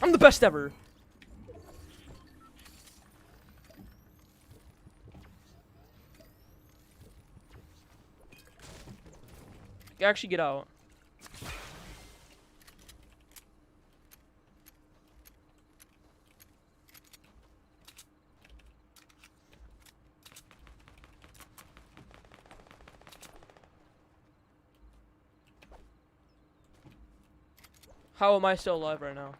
I'm the best ever. Actually, get out. How am I still alive right now?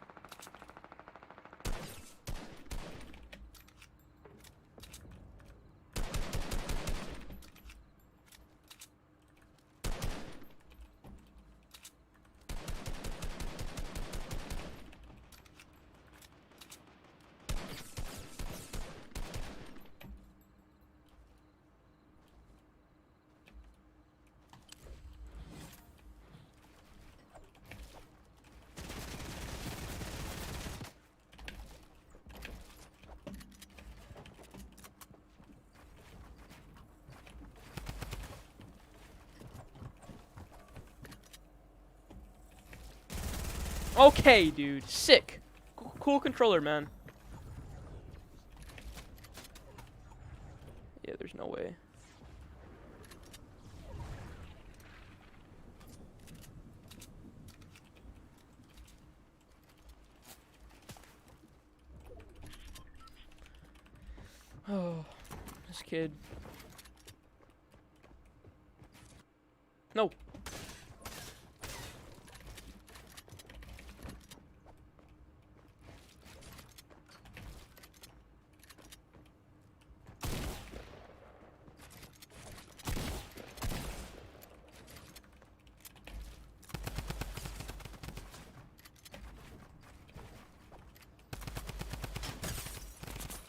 Okay, dude. Sick. Cool controller, man. Yeah, there's no way. Oh, this kid. No.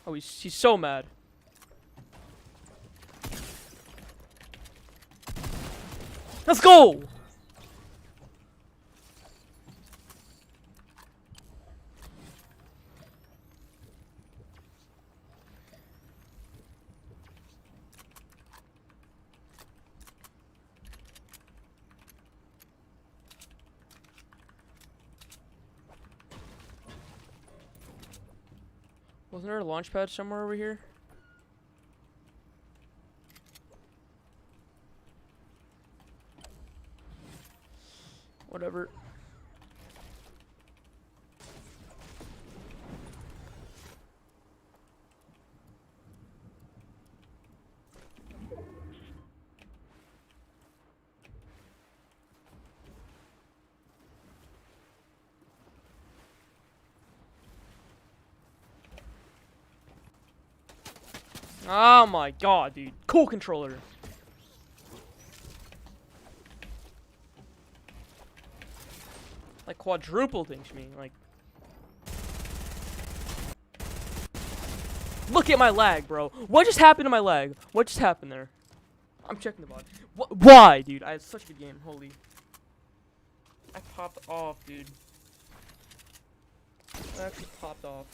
Oh, he's so mad. Let's go! Wasn't there a launch pad somewhere over here? Whatever. Oh my god, dude. Cool controller. Like quadruple things me. Like, look at my lag, bro. What just happened to my lag? What just happened there? I'm checking the bot. Why, dude? I had such a good game. Holy. I popped off, dude. I actually popped off.